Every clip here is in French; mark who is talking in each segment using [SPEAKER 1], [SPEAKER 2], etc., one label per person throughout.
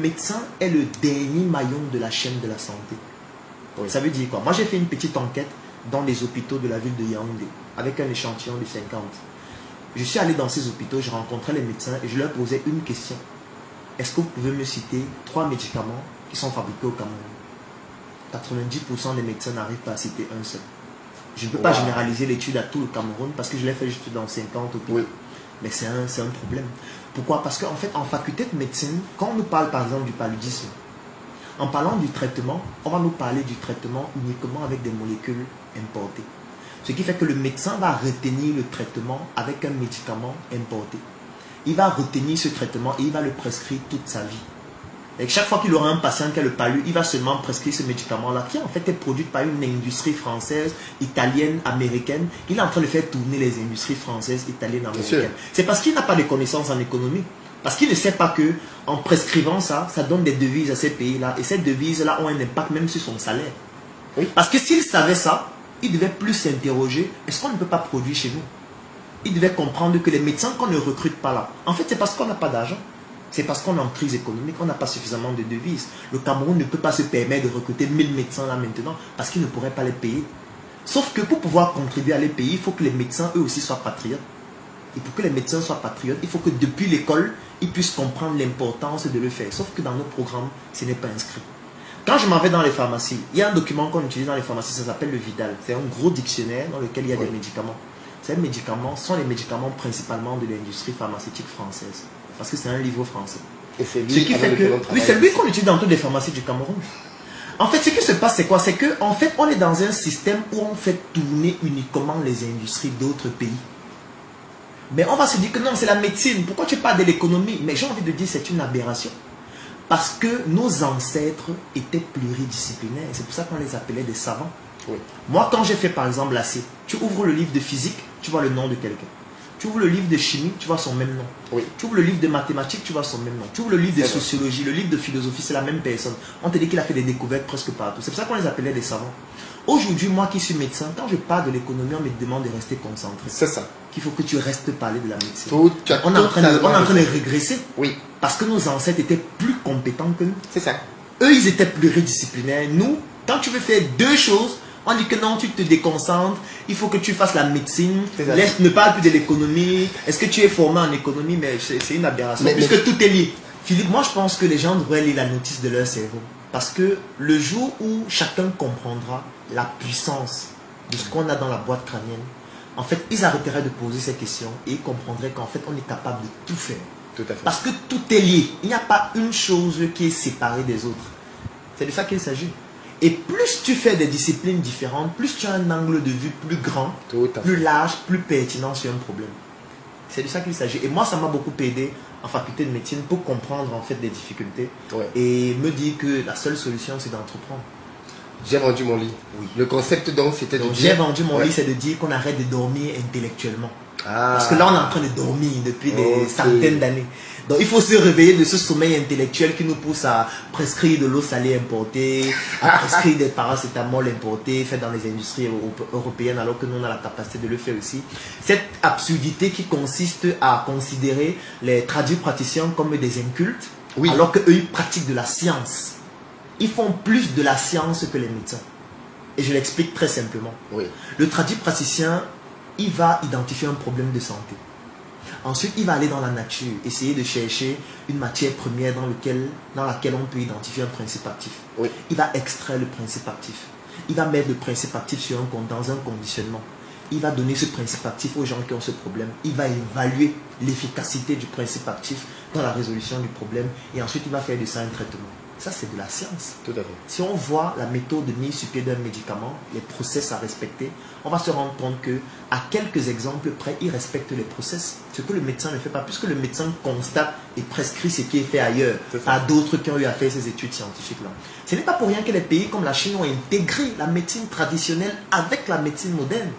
[SPEAKER 1] Le médecin est le dernier maillon de la chaîne de la santé.
[SPEAKER 2] Oui.
[SPEAKER 1] Ça veut dire quoi? Moi, j'ai fait une petite enquête dans les hôpitaux de la ville de Yaoundé avec un échantillon de 50. Je suis allé dans ces hôpitaux, je rencontrais les médecins et je leur posais une question. Est-ce que vous pouvez me citer 3 médicaments qui sont fabriqués au Cameroun? 90% des médecins n'arrivent pas à citer un seul. Je ne peux pas généraliser l'étude à tout le Cameroun parce que je l'ai fait juste dans 50 hôpitaux.
[SPEAKER 2] Oui.
[SPEAKER 1] Mais c'est un problème. Pourquoi? Parce qu'en fait, en faculté de médecine, quand on nous parle par exemple du paludisme, en parlant du traitement, on va nous parler du traitement uniquement avec des molécules importées. Ce qui fait que le médecin va retenir le traitement avec un médicament importé. Il va retenir ce traitement et il va le prescrire toute sa vie. Et chaque fois qu'il aura un patient qui a le palu, il va seulement prescrire ce médicament-là, qui en fait est produit par une industrie française, italienne, américaine. Il est en train de faire tourner les industries françaises, italiennes, américaines. C'est parce qu'il n'a pas de connaissances en économie. Parce qu'il ne sait pas que en prescrivant ça, ça donne des devises à ces pays-là. Et ces devises-là ont un impact même sur son salaire.
[SPEAKER 2] Oui.
[SPEAKER 1] Parce que s'il savait ça, il devait plus s'interroger, est-ce qu'on ne peut pas produire chez nous? Il devait comprendre que les médecins qu'on ne recrute pas là, en fait c'est parce qu'on n'a pas d'argent. C'est parce qu'on est en crise économique, on n'a pas suffisamment de devises. Le Cameroun ne peut pas se permettre de recruter 1000 médecins là maintenant parce qu'il ne pourrait pas les payer. Sauf que pour pouvoir contribuer à les payer, il faut que les médecins eux aussi soient patriotes. Et pour que les médecins soient patriotes, il faut que depuis l'école, ils puissent comprendre l'importance de le faire. Sauf que dans nos programmes, ce n'est pas inscrit. Quand je m'en vais dans les pharmacies, il y a un document qu'on utilise dans les pharmacies, ça s'appelle le Vidal. C'est un gros dictionnaire dans lequel il y a des médicaments. Ces médicaments sont les médicaments principalement de l'industrie pharmaceutique française. Parce que c'est un livre français.
[SPEAKER 2] Et c'est lui,
[SPEAKER 1] ce qui fait que, oui, c'est lui qu'on utilise dans toutes les pharmacies du Cameroun. En fait, ce qui se passe, c'est quoi? C'est que, en fait, on est dans un système où on fait tourner uniquement les industries d'autres pays. Mais on va se dire que non, c'est la médecine. Pourquoi tu parles de l'économie? Mais j'ai envie de dire que c'est une aberration. Parce que nos ancêtres étaient pluridisciplinaires. C'est pour ça qu'on les appelait des savants.
[SPEAKER 2] Oui.
[SPEAKER 1] Moi, quand j'ai fait par exemple l'AC, tu ouvres le livre de physique, tu vois le nom de quelqu'un. Tu ouvres le livre de chimie, tu vois son même nom.
[SPEAKER 2] Oui.
[SPEAKER 1] Tu ouvres le livre de mathématiques, tu vois son même nom. Tu ouvres le livre de sociologie, le livre de philosophie, c'est la même personne. On te dit qu'il a fait des découvertes presque partout. C'est pour ça qu'on les appelait des savants. Aujourd'hui, moi qui suis médecin, quand je parle de l'économie, on me demande de rester concentré.
[SPEAKER 2] C'est ça.
[SPEAKER 1] Qu'il faut que tu restes parler de la médecine.
[SPEAKER 2] On
[SPEAKER 1] est en train de régresser.
[SPEAKER 2] Oui.
[SPEAKER 1] Parce que nos ancêtres étaient plus compétents que nous.
[SPEAKER 2] C'est ça.
[SPEAKER 1] Eux, ils étaient pluridisciplinaires. Nous, quand tu veux faire deux choses, on dit que non, tu te déconcentres, il faut que tu fasses la médecine, ne parle plus de l'économie. Est-ce que tu es formé en économie? Mais c'est une aberration, puisque tout est lié. Philippe, moi je pense que les gens devraient lire la notice de leur cerveau. Parce que le jour où chacun comprendra la puissance de ce qu'on a dans la boîte crânienne, en fait, ils arrêteraient de poser ces questions et ils comprendraient qu'en fait, on est capable de tout faire.
[SPEAKER 2] Tout à fait.
[SPEAKER 1] Parce que tout est lié. Il n'y a pas une chose qui est séparée des autres. C'est de ça qu'il s'agit. Et plus tu fais des disciplines différentes, plus tu as un angle de vue plus grand, plus large, plus pertinent sur un problème. C'est de ça qu'il s'agit. Et moi, ça m'a beaucoup aidé en faculté de médecine pour comprendre en fait des difficultés et me dire que la seule solution, c'est d'entreprendre.
[SPEAKER 2] J'ai vendu mon lit. Oui. Le concept donc, c'était de dire...
[SPEAKER 1] J'ai vendu mon lit, c'est de dire qu'on arrête de dormir intellectuellement. Parce que là, on est en train de dormir depuis des centaines d'années. Donc, il faut se réveiller de ce sommeil intellectuel qui nous pousse à prescrire de l'eau salée importée, à prescrire des paracétamol importés, faits dans les industries européennes, alors que nous, on a la capacité de le faire aussi. Cette absurdité qui consiste à considérer les tradipraticiens comme des incultes, alors qu'eux, ils pratiquent de la science. Ils font plus de la science que les médecins. Et je l'explique très simplement. Le tradipraticien, il va identifier un problème de santé. Ensuite, il va aller dans la nature, essayer de chercher une matière première dans laquelle on peut identifier un principe actif. Il va extraire le principe actif. Il va mettre le principe actif dans un conditionnement. Il va donner ce principe actif aux gens qui ont ce problème. Il va évaluer l'efficacité du principe actif dans la résolution du problème. Et ensuite, il va faire de ça un traitement. Ça, c'est de la science.
[SPEAKER 2] Tout à fait.
[SPEAKER 1] Si on voit la méthode de mise sur pied d'un médicament, les process à respecter, on va se rendre compte que, à quelques exemples près, il respecte les process. Ce que le médecin ne fait pas, puisque le médecin constate et prescrit ce qui est fait ailleurs à d'autres qui ont eu à faire ces études scientifiques-là. Ce n'est pas pour rien que les pays comme la Chine ont intégré la médecine traditionnelle avec la médecine moderne.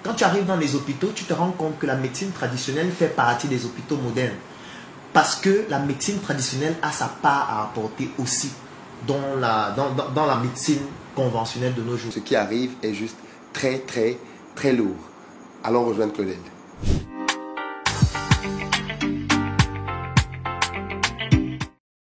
[SPEAKER 1] Quand tu arrives dans les hôpitaux, tu te rends compte que la médecine traditionnelle fait partie des hôpitaux modernes. Parce que la médecine traditionnelle a sa part à apporter aussi dans la médecine conventionnelle de nos jours.
[SPEAKER 2] Ce qui arrive est juste très lourd. Allons rejoindre Claudel.